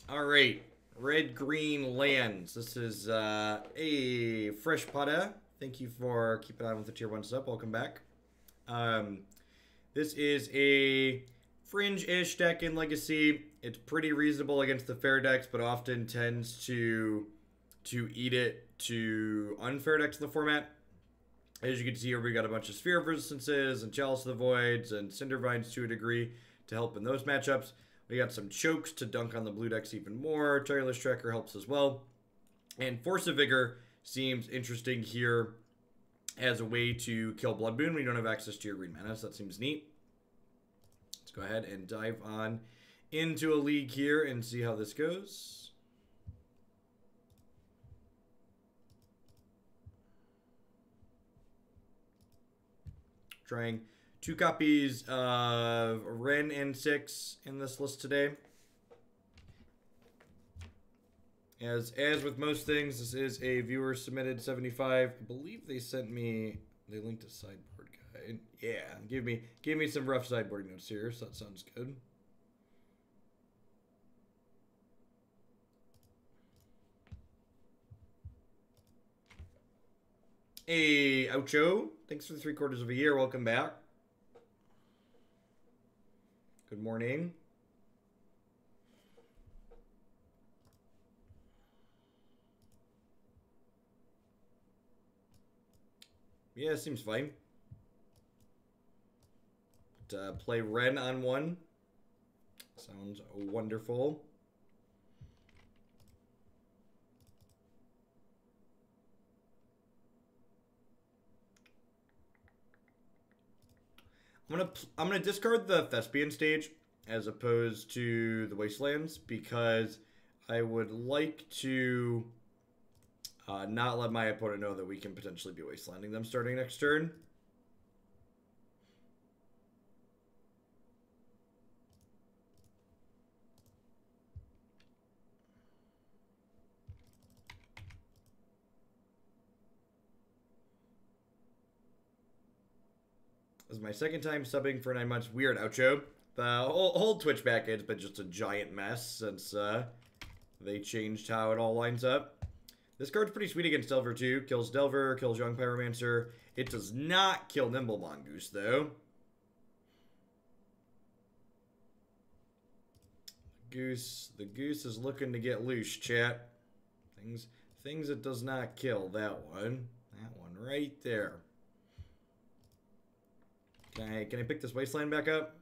All right, red-green lands. This is a fresh potta. Thank you for keeping on with the tier 1 sub. Welcome back. This is a fringe-ish deck in Legacy. It's pretty reasonable against the fair decks, but often tends to eat it to unfair decks in the format. As you can see here, we got a bunch of Sphere of Resistances and Chalice of the Voids and Cindervines to a degree to help in those matchups. We got some chokes to dunk on the blue decks even more. Tireless Tracker helps as well. And Force of Vigor seems interesting here as a way to kill Blood Moon when you don't have access to your green mana, so that seems neat. Let's go ahead and dive on into a league here and see how this goes. Trying 2 copies of Wrenn and Six in this list today. As with most things, this is a viewer submitted 75. I believe they sent me, they linked a sideboard guide. Yeah, give me some rough sideboarding notes here, so that sounds good. Hey, Ocho. Thanks for the 3/4 of a year. Welcome back. Good morning. Yeah, seems fine. Play Wrenn on 1. Sounds wonderful. I'm gonna discard the Thespian stage as opposed to the Wastelands because I would like to not let my opponent know that we can potentially be Wastelanding them starting next turn. This is my second time subbing for 9 months. Weird, Oucho. The whole Twitch backend's been just a giant mess since they changed how it all lines up. This card's pretty sweet against Delver too. Kills Delver, kills Young Pyromancer. It does not kill Nimble Mongoose though. The goose is looking to get loose, chat. Things it does not kill. That one right there. Can I pick this Wasteland back up?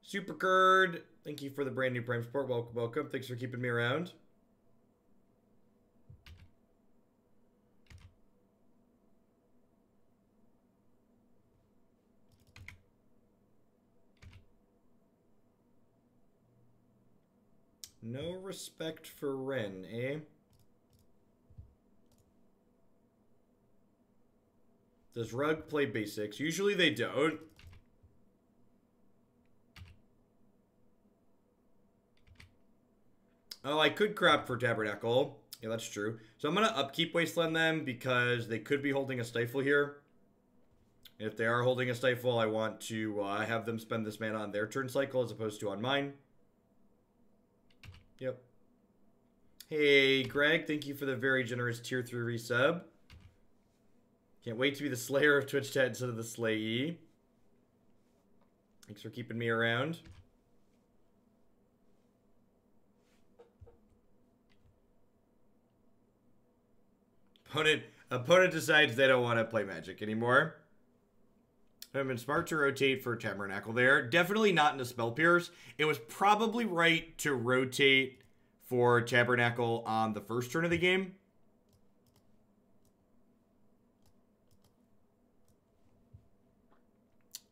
Super Curd, thank you for the brand new Prime support. Welcome. Thanks for keeping me around. No respect for Wrenn, eh? Does Rug play basics? Usually they don't. Oh, I could crop for Tabernacle. Yeah, that's true. So I'm going to upkeep Wasteland them because they could be holding a Stifle here. If they are holding a Stifle, I want to have them spend this mana on their turn cycle as opposed to on mine. Yep. Hey, Greg, thank you for the very generous tier 3 resub. Can't wait to be the Slayer of Twitch chat instead of the Slayee. Thanks for keeping me around. Opponent decides they don't want to play Magic anymore. It would have been smart to rotate for Tabernacle there. Definitely not into Spell Pierce. It was probably right to rotate for Tabernacle on the first turn of the game.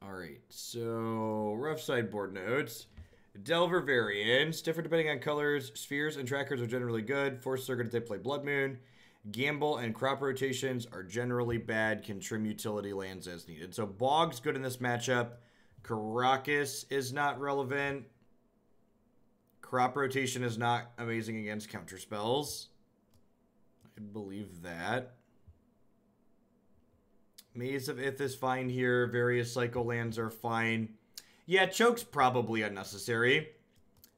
Alright, so rough sideboard notes. Delver variants, different depending on colors. Spheres and trackers are generally good. Force Circuit if they play Blood Moon. Gamble and crop rotations are generally bad. Can trim utility lands as needed. So Bog's good in this matchup. Karakas is not relevant. Crop rotation is not amazing against counter spells. I believe that. Maze of Ith is fine here. Various cycle lands are fine. Yeah, choke's probably unnecessary.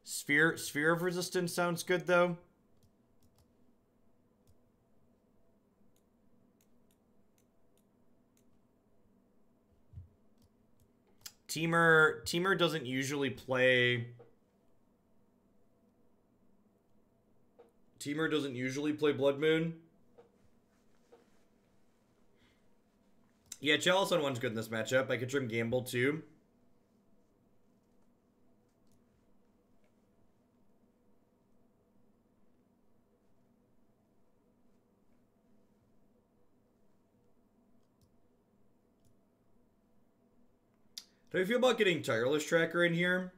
Sphere of Resistance sounds good, though. Teamer doesn't usually play... Teamer doesn't usually play Blood Moon. Yeah, Chalice on 1's good in this matchup. I could trim Gamble, too. How do you feel about getting Tireless Tracker in here?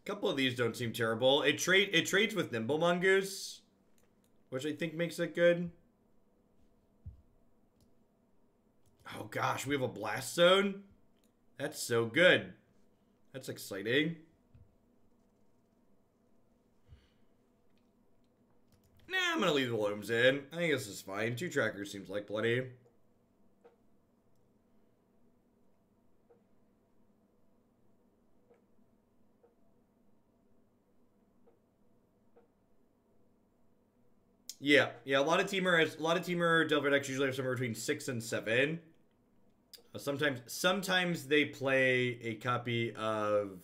A couple of these don't seem terrible. It trades with Nimble Mongoose, which I think makes it good. Oh gosh, we have a Blast Zone? That's so good. That's exciting. Nah, I'm gonna leave the Loams in. I think this is fine. 2 trackers seems like plenty. Yeah, a lot of teamer Delver decks usually have somewhere between 6 and 7. Sometimes they play a copy of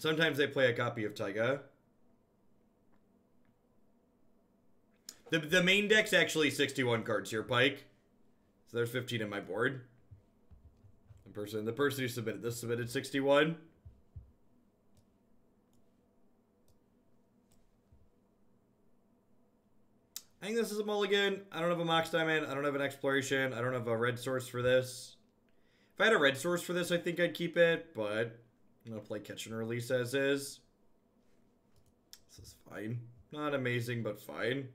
Taiga. The main deck's actually 61 cards here, Pike. So there's 15 in my board. The person who submitted this submitted 61. I think this is a mulligan. I don't have a Mox Diamond. I don't have an Exploration. I don't have a red source for this. If I had a red source for this, I think I'd keep it, but I'm going to play Catch and Release as is. This is fine. Not amazing, but fine.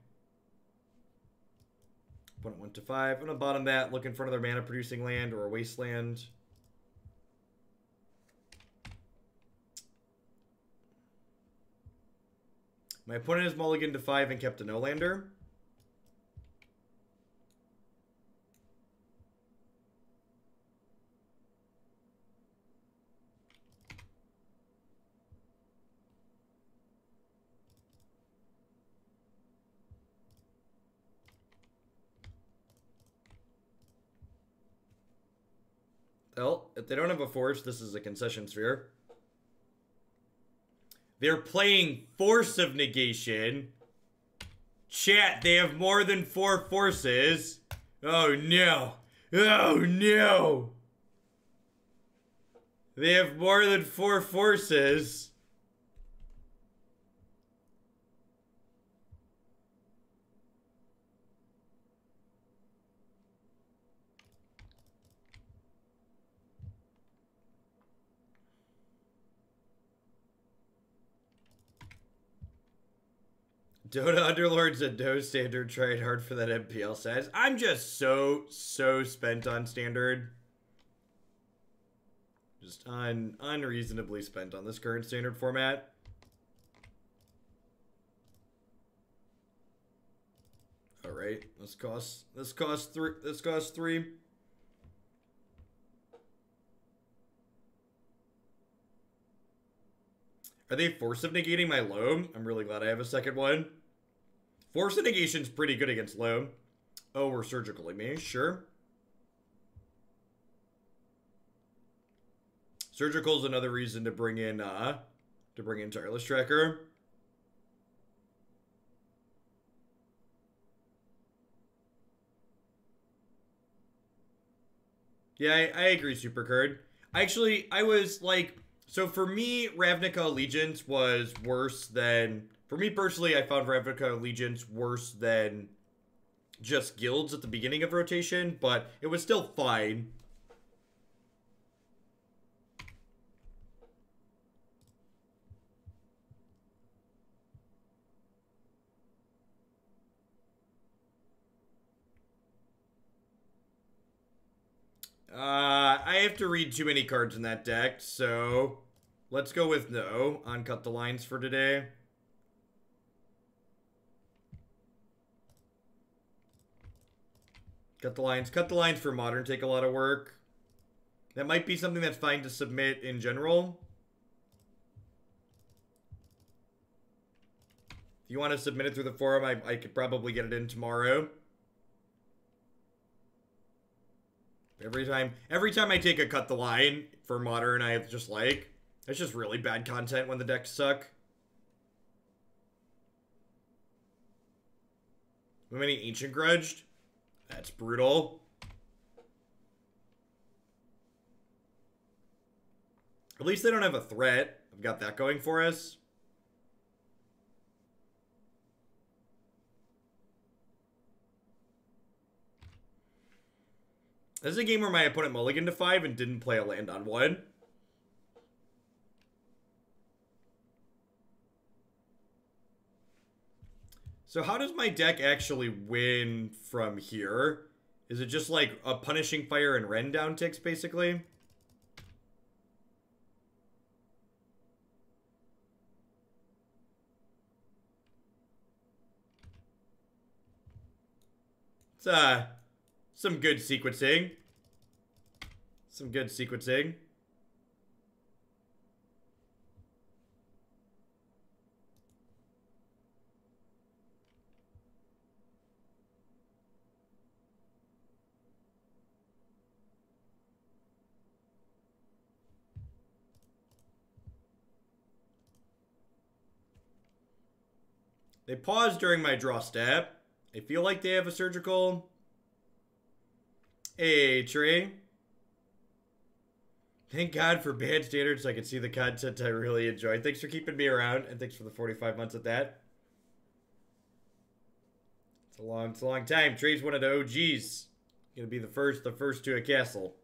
Opponent went to 5. I'm going to bottom that, looking for another mana-producing land or a Wasteland. My opponent has mulliganed to 5 and kept a no-lander. Well, if they don't have a force, this is a concession sphere. They're playing Force of Negation. Chat, they have more than 4 forces. Oh no. Oh no. They have more than 4 forces. Dota Underlords and No Standard tried hard for that MPL says. I'm just so spent on Standard. Just unreasonably spent on this current Standard format. Alright, this costs 3. Are they Force of Negating my Loam? I'm really glad I have a second one. Force of Negation's pretty good against Loam. Oh, we're Surgical Maze, sure. Surgical's another reason to bring in Tireless Tracker. Yeah, I agree, Supercard. Actually, I was like, so for me, Ravnica Allegiance was worse than... For me personally, I found Ravnica Allegiance worse than just guilds at the beginning of rotation, but it was still fine. I have to read too many cards in that deck, so let's go with no on Cut the Lines for today. Cut the lines for Modern take a lot of work. That might be something that's fine to submit in general. If you want to submit it through the forum, I could probably get it in tomorrow. Every time I take a cut the line for Modern, I just like, it's just really bad content when the decks suck. How many Ancient Grudged? That's brutal. At least they don't have a threat. I've got that going for us. This is a game where my opponent mulliganed to 5 and didn't play a land on 1. So how does my deck actually win from here? Is it just like a Punishing Fire and Wrenn down ticks, basically? It's some good sequencing. Some good sequencing. They paused during my draw step. I feel like they have a surgical. Hey, Trey. Thank God for bad standards so I can see the content I really enjoy. Thanks for keeping me around, and thanks for the 45 months at that. It's a long time. Trey's one of the OGs. Gonna be the first to a castle.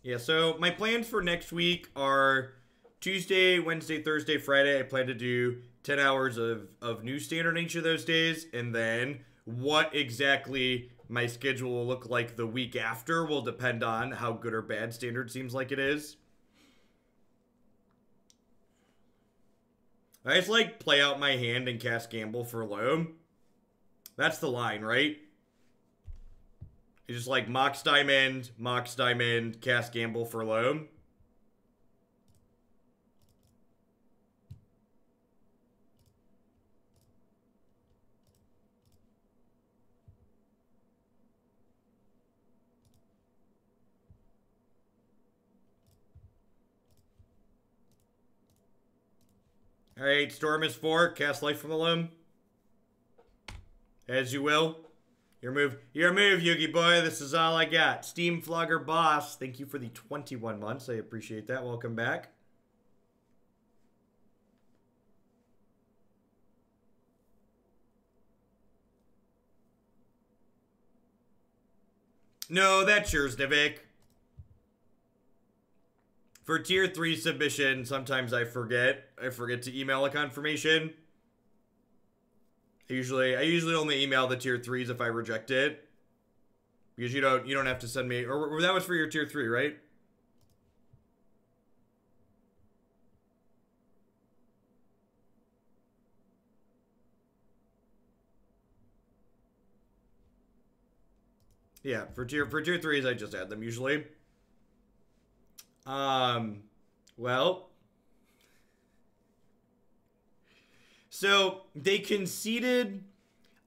Yeah, so my plans for next week are Tuesday, Wednesday, Thursday, Friday. I plan to do 10 hours of new standard each of those days. And then what exactly my schedule will look like the week after will depend on how good or bad standard seems like it is. I just like play out my hand and cast Gamble for Loam. That's the line, right? It's just like Mox Diamond, cast Gamble for Loam. Alright, Storm is 4, cast Life from the Loam. As you will. Your move, Yugi boy. This is all I got. Steam Flogger Boss, thank you for the 21 months. I appreciate that. Welcome back. No, that's yours, Nivik. For tier 3 submission, sometimes I forget. I forget to email a confirmation. I usually only email the tier 3s if I reject it. Because you don't have to send me, or that was for your tier 3, right? Yeah, for tier 3s I just add them usually. Well, so they conceded.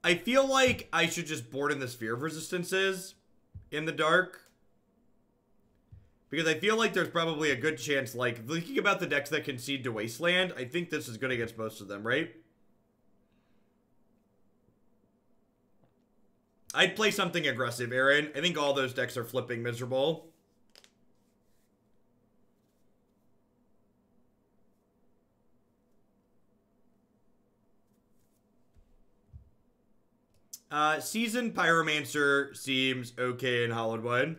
I feel like I should just board in the Sphere of Resistances in the dark. Because I feel like there's probably a good chance, like, thinking about the decks that concede to Wasteland, I think this is good against most of them, right? I'd play something aggressive, Aaron. I think all those decks are flipping miserable. Seasoned Pyromancer seems okay in Hollowed One.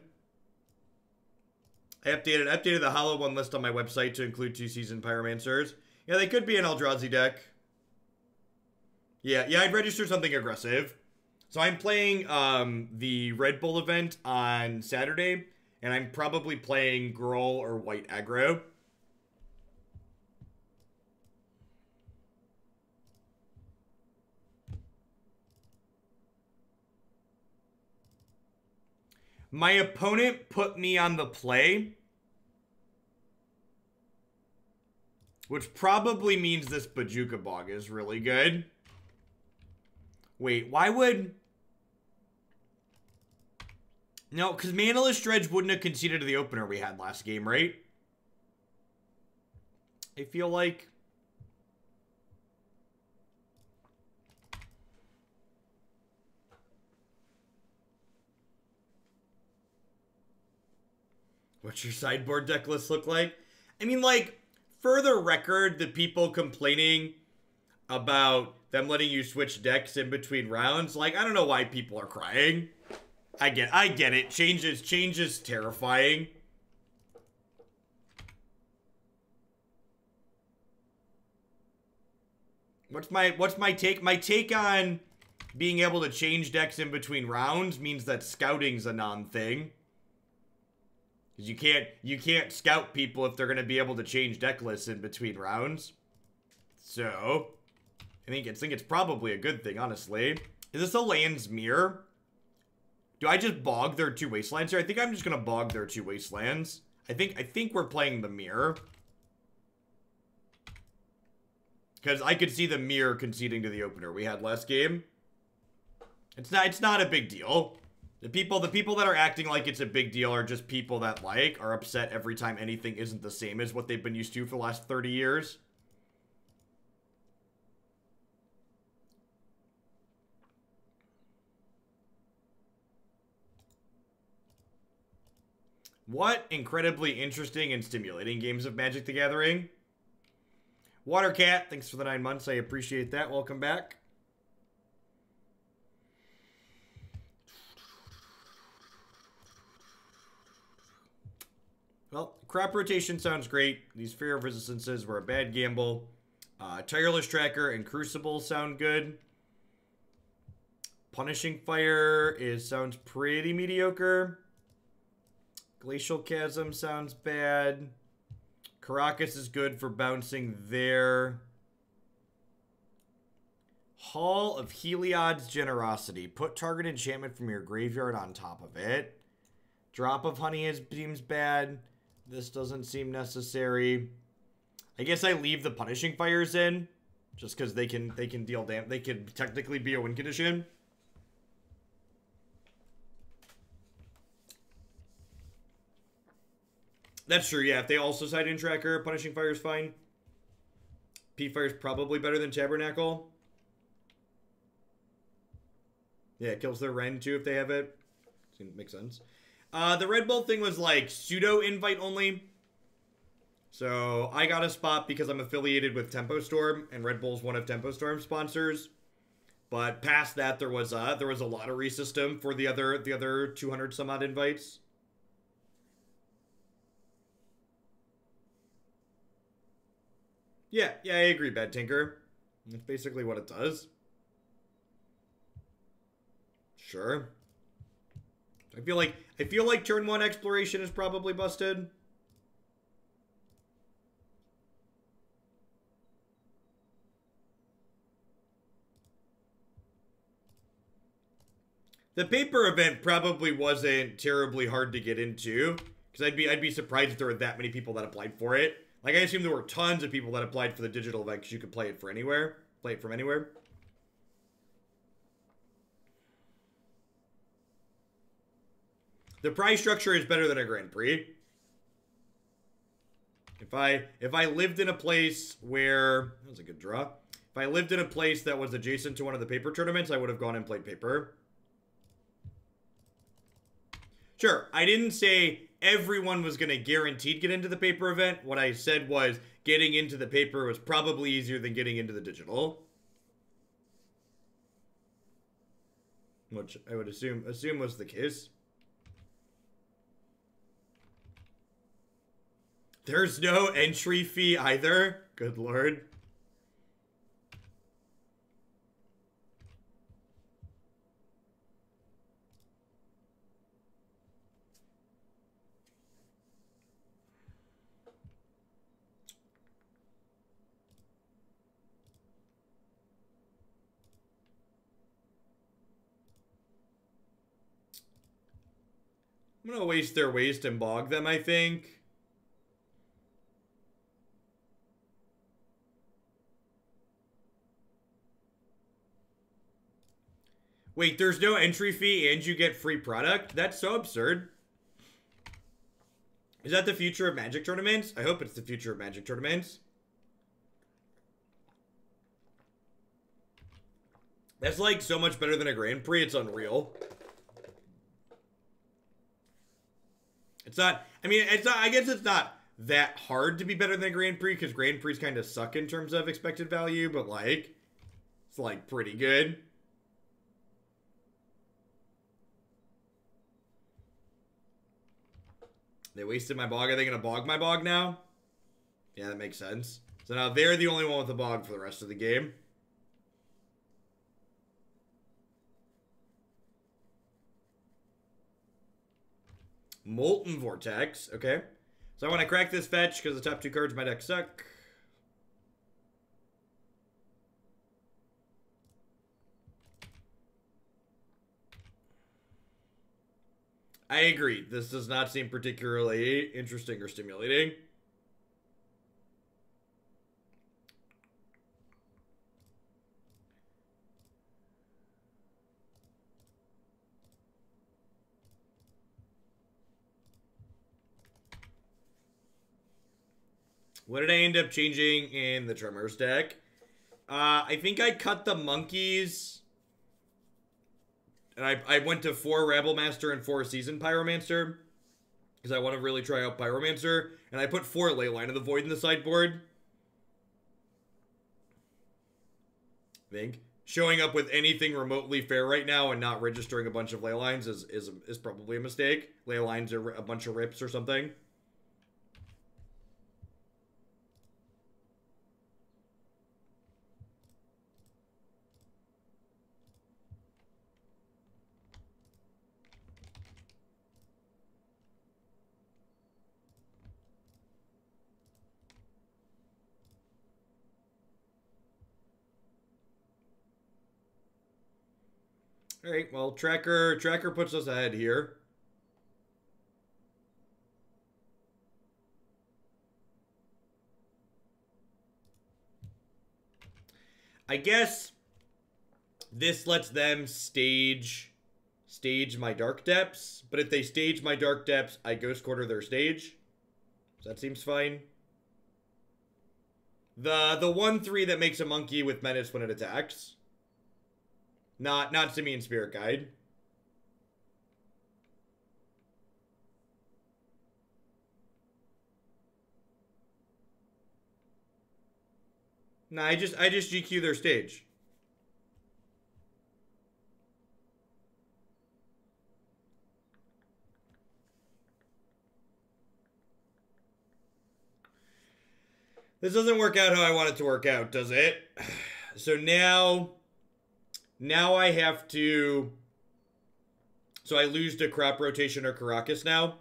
I updated the Hollow One list on my website to include 2 Seasoned Pyromancers. Yeah, they could be an Eldrazi deck. Yeah, I'd register something aggressive. So I'm playing the Red Bull event on Saturday, and I'm probably playing Gruul or White Aggro. My opponent put me on the play, which probably means this Bojuka Bog is really good. Wait, why would... No, because Manaless Dredge wouldn't have conceded to the opener we had last game, right? I feel like... What's your sideboard deck list look like? I mean, like, for the record, the people complaining about them letting you switch decks in between rounds, like, I don't know why people are crying. I get it. Change is terrifying. What's my take? My take on being able to change decks in between rounds means that scouting's a non-thing. Because you can't scout people if they're gonna be able to change deck lists in between rounds. So I think it's probably a good thing, honestly. Is this a land's mirror? Do I just bog their 2 wastelands here? I think I'm just gonna bog their 2 wastelands. I think we're playing the mirror. Because I could see the mirror conceding to the opener we had last game. It's not a big deal. The people that are acting like it's a big deal are just people that, like, are upset every time anything isn't the same as what they've been used to for the last 30 years. What incredibly interesting and stimulating games of Magic the Gathering. Watercat, thanks for the 9 months. I appreciate that. Welcome back. Well, crop rotation sounds great. These Fear of Resistances were a bad gamble. Tireless Tracker and Crucible sound good. Punishing Fire sounds pretty mediocre. Glacial Chasm sounds bad. Karakas is good for bouncing there. Hall of Heliod's Generosity. Put target enchantment from your graveyard on top of it. Drop of Honey seems bad. This doesn't seem necessary. I guess I leave the Punishing Fires in, just because they can deal damage. They can technically be a win condition. That's true, yeah. If they also side in Tracker, Punishing Fire is fine. P-Fire is probably better than Tabernacle. Yeah, it kills their Wrenn too if they have it. Makes sense. The Red Bull thing was like pseudo-invite only. So I got a spot because I'm affiliated with Tempo Storm, and Red Bull's one of Tempo Storm's sponsors. But past that, there was a lottery system for the other 200 some odd invites. Yeah, I agree, Bad Tinker. That's basically what it does. Sure. I feel like turn 1 exploration is probably busted. The paper event probably wasn't terribly hard to get into, because I'd be surprised if there were that many people that applied for it. Like, I assume there were tons of people that applied for the digital event because you could play it from anywhere. The prize structure is better than a Grand Prix. If I lived in a place where... That was a good draw. If I lived in a place that was adjacent to one of the paper tournaments, I would have gone and played paper. Sure, I didn't say everyone was going to guaranteed get into the paper event. What I said was getting into the paper was probably easier than getting into the digital. Which I would assume was the case. There's no entry fee either. Good lord. I'm gonna waste their waste and bog them, I think. Wait, there's no entry fee and you get free product? That's so absurd. Is that the future of Magic tournaments? I hope it's the future of Magic tournaments. That's like so much better than a Grand Prix, it's unreal. It's not, I mean, it's not, I guess it's not that hard to be better than a Grand Prix because Grand Prix kind of suck in terms of expected value, but like, it's like pretty good. They wasted my bog. Are they going to bog my bog now? Yeah, that makes sense. So now they're the only one with the bog for the rest of the game. Molten Vortex. Okay. So I want to crack this fetch because the top two cards of my deck suck. I agree. This does not seem particularly interesting or stimulating. What did I end up changing in the Tremors deck? I think I cut the monkeys. And I went to 4 Rabble Master and 4 Seasoned Pyromancer. Because I want to really try out Pyromancer. And I put 4 Leyline of the Void in the sideboard. I think. Showing up with anything remotely fair right now and not registering a bunch of Leylines is probably a mistake. Leylines are a bunch of rips or something. Alright, well, Tracker puts us ahead here. I guess this lets them stage my Dark Depths, but if they stage my Dark Depths, I Ghost Quarter their stage. So that seems fine. The 1/3 that makes a monkey with menace when it attacks. Not Simian Spirit Guide. Nah, I just GQ their stage. This doesn't work out how I want it to work out, does it? So now I have to... So I lose to Crop Rotation or Karakas now.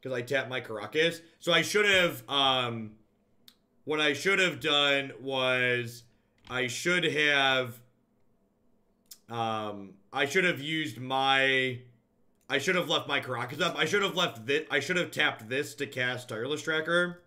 Because I tap my Karakas. So I should have... what I should have done was... I should have used my... I should have left my Karakas up. I should have left this... I should have tapped this to cast Tireless Tracker.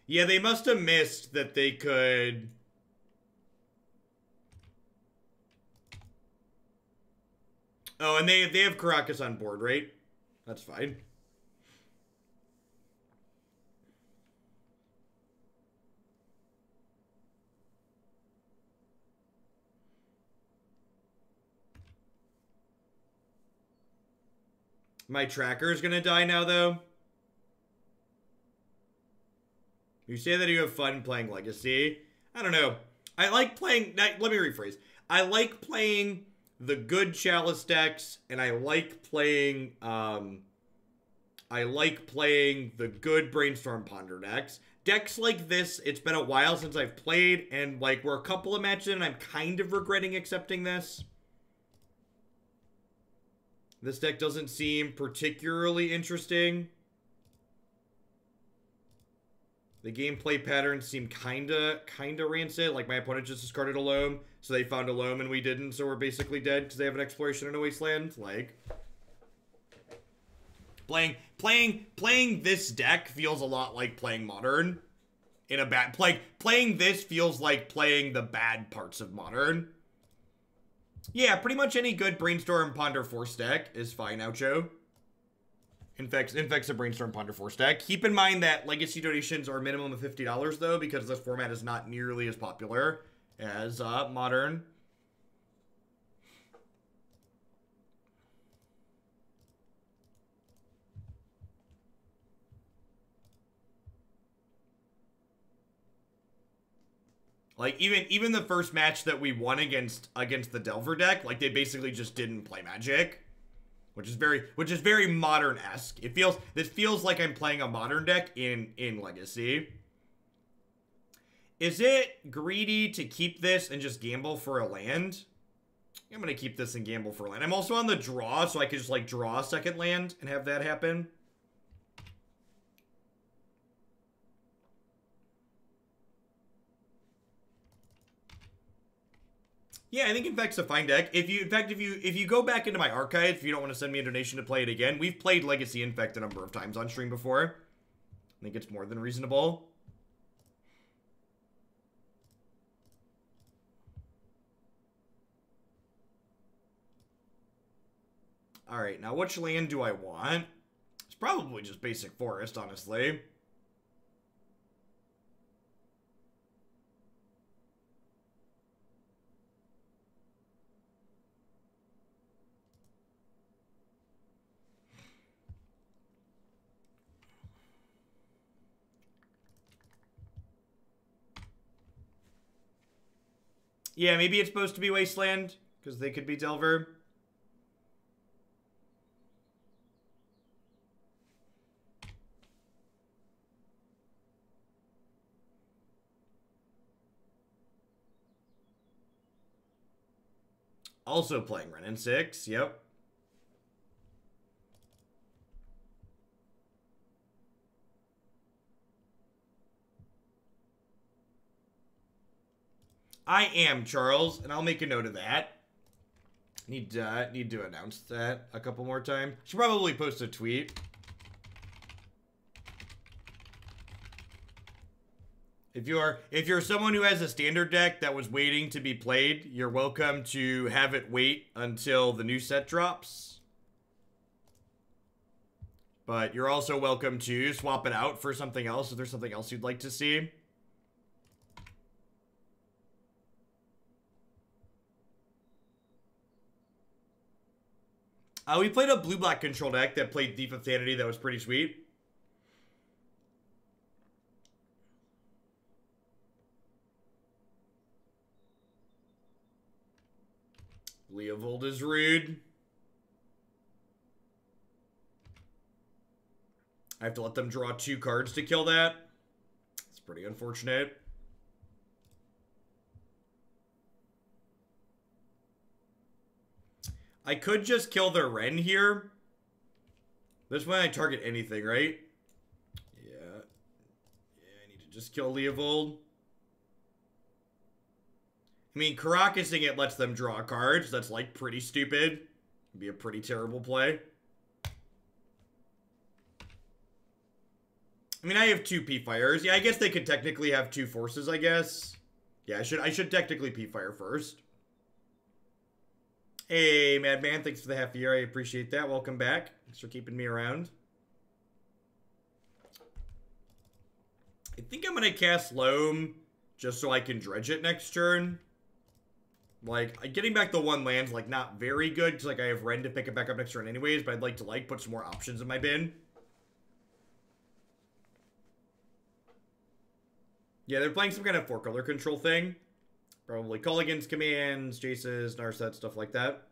Yeah, they must have missed that they could... Oh, and they have Karakas on board, right? That's fine. My tracker is gonna die now, though. You say that you have fun playing Legacy. I don't know. I like playing... Let me rephrase. I like playing the good Chalice decks, and I like playing... the good Brainstorm Ponder decks. Decks like this, it's been a while since I've played, and, like, we're a couple of matches in, and I'm kind of regretting accepting this. This deck doesn't seem particularly interesting. The gameplay patterns seem kinda rancid. Like, my opponent just discarded a Loam, so they found a Loam and we didn't, so we're basically dead because they have an Exploration and a Wasteland. Like, playing this deck feels a lot like playing Modern. In a bad... Playing this feels like playing the bad parts of Modern. Yeah, pretty much any good Brainstorm Ponder Force deck is fine, Oucho. Infect's a Brainstorm Ponder Force deck. Keep in mind that Legacy donations are a minimum of $50, though, because this format is not nearly as popular as Modern. Like, even the first match that we won against the Delver deck, like, they basically just didn't play Magic. Which is very Modern-esque. This feels like I'm playing a Modern deck in Legacy. Is it greedy to keep this and just gamble for a land? I'm gonna keep this and gamble for a land. I'm also on the draw, so I could just, like, draw a second land and have that happen. Yeah, I think Infect's a fine deck. If you go back into my archive, if you don't want to send me a donation to play it again, we've played Legacy Infect a number of times on stream before. I think it's more than reasonable. Alright, now which land do I want? It's probably just basic forest, honestly. Yeah, maybe it's supposed to be Wasteland, because they could be Delver. Also playing Wrenn and Six, yep. I am, Charles, and I'll make a note of that. Need to announce that a couple more times. Should probably post a tweet. If you're someone who has a standard deck that was waiting to be played, you're welcome to have it wait until the new set drops. But you're also welcome to swap it out for something else if there's something else you'd like to see. We played a blue-black control deck that played Thief of Sanity that was pretty sweet. Leovold is rude. I have to let them draw 2 cards to kill that. It's pretty unfortunate. I could just kill their Wrenn here. This way I target anything, right? Yeah. Yeah, I need to just kill Leovold. I mean, Karakasing it lets them draw cards. That's, like, pretty stupid. It'd be a pretty terrible play. I mean, I have 2 P-Fires. Yeah, I guess they could technically have 2 forces, I guess. Yeah, I should technically P-Fire first. Hey, Madman, thanks for the half year. I appreciate that. Welcome back. Thanks for keeping me around. I think I'm going to cast Loam just so I can dredge it next turn. Like, getting back the 1 land's, like, not very good, because, like, I have Wrenn to pick it back up next turn anyways, but I'd like to, like, put some more options in my bin. Yeah, they're playing some kind of 4-color control thing. Probably Culligan's commands, Jace's, Narset, stuff like that.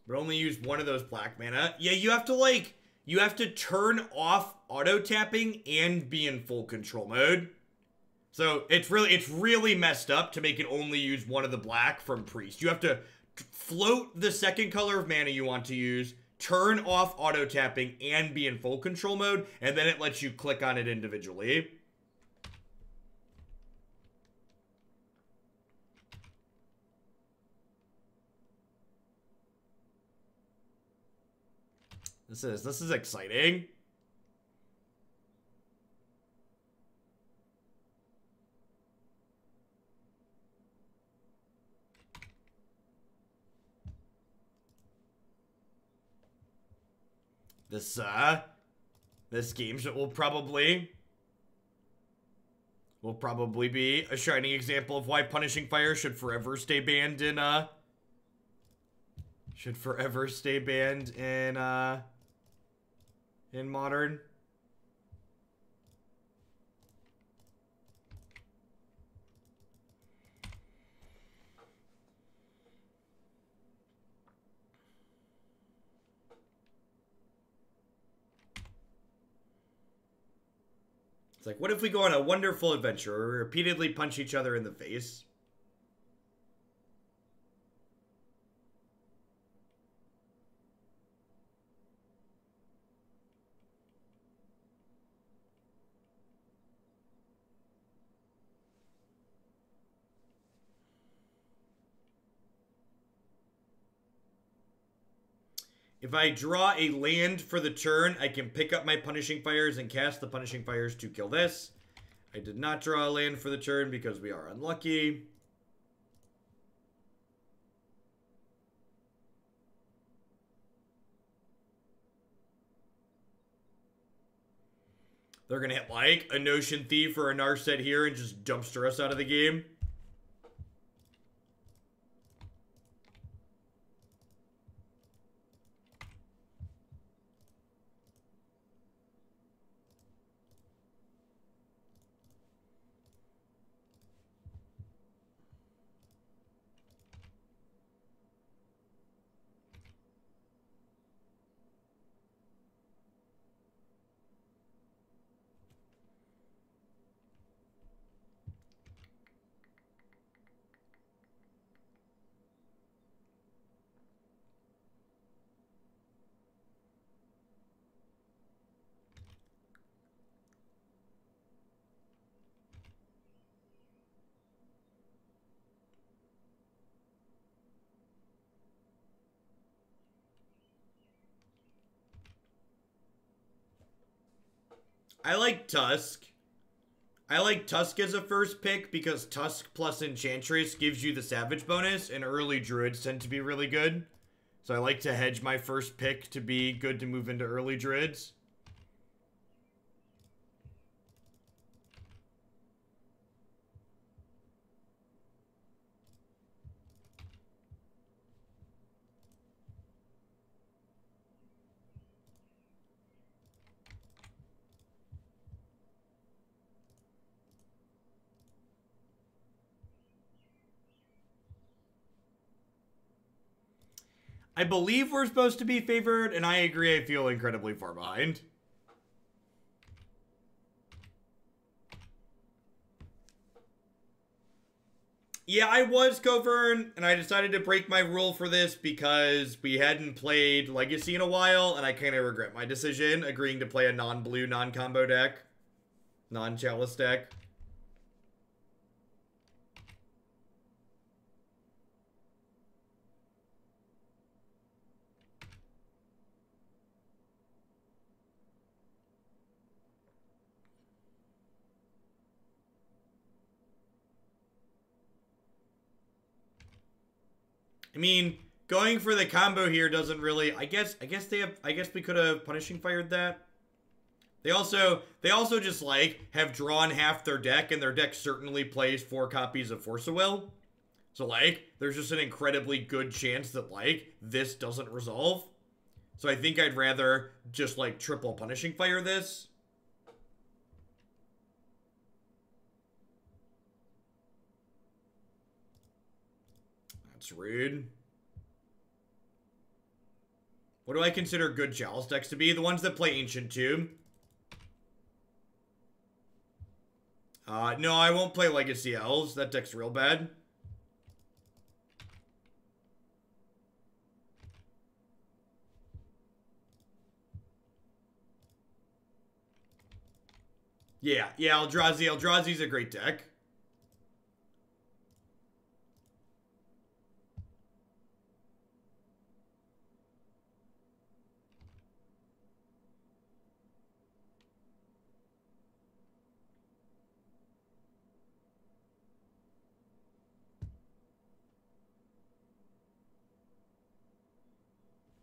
But only use one of those black mana. Yeah, you have to, like, you have to turn off auto-tapping and be in full control mode. So it's really messed up to make it only use one of the black from Priest. You have to float the second color of mana you want to use, turn off auto-tapping, and be in full control mode, and then it lets you click on it individually. This is exciting. This game will probably be a shining example of why Punishing Fire should forever stay banned in in Modern. It's like, what if we go on a wonderful adventure where we repeatedly punch each other in the face? If I draw a land for the turn, I can pick up my Punishing Fires and cast the Punishing Fires to kill this. I did not draw a land for the turn because we are unlucky. They're going to hit, like, a Notion Thief or a Narset here and just dumpster us out of the game. I like Tusk. I like Tusk as a first pick because Tusk plus Enchantress gives you the Savage bonus, and early Druids tend to be really good. So I like to hedge my first pick to be good to move into early Druids. I believe we're supposed to be favored, and I agree, I feel incredibly far behind. Yeah, I was Covern, and I decided to break my rule for this because we hadn't played Legacy in a while, and I kind of regret my decision, agreeing to play a non-blue, non-combo deck. Non-Chalice deck. I mean, going for the combo here doesn't really. I guess we could have Punishing Fired that. They also just like have drawn half their deck, and their deck certainly plays 4 copies of Force of Will. So like, there's just an incredibly good chance that like this doesn't resolve. So I think I'd rather just like triple Punishing Fire this. That's rude. What do I consider good Chalice decks to be? The ones that play Ancient Tomb. No, I won't play Legacy Elves. That deck's real bad. Yeah, Eldrazi. Eldrazi's a great deck.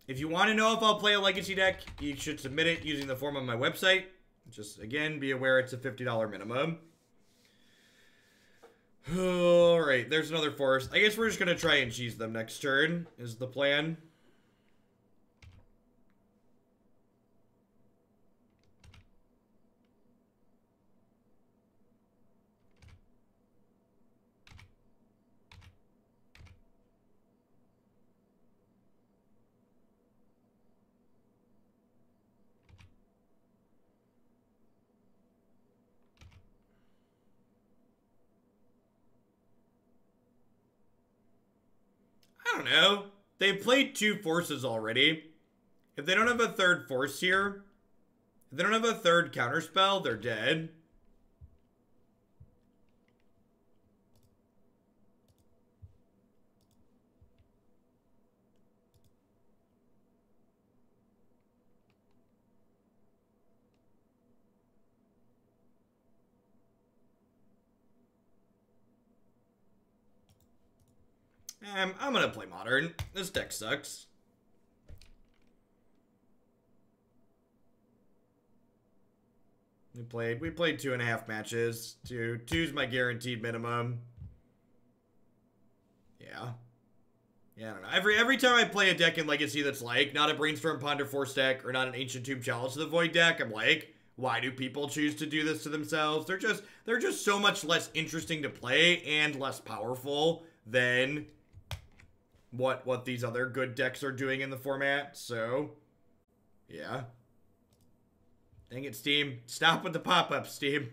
If you want to know if I'll play a Legacy deck, you should submit it using the form on my website. Just, again, be aware it's a $50 minimum. Alright, there's another forest. I guess we're just going to try and cheese them next turn, is the plan. I don't know. They've played 2 forces already. If they don't have a third force here, if they don't have a third counterspell, they're dead. I'm gonna play Modern. This deck sucks. We played 2.5 matches. Two's my guaranteed minimum. Yeah. Yeah, I don't know. Every time I play a deck in Legacy that's like not a Brainstorm Ponder Force deck or not an Ancient Tomb Chalice of the Void deck, I'm like, why do people choose to do this to themselves? They're just so much less interesting to play and less powerful than what these other good decks are doing in the format. So, yeah. Dang it, Steam. Stop with the pop-ups, Steam.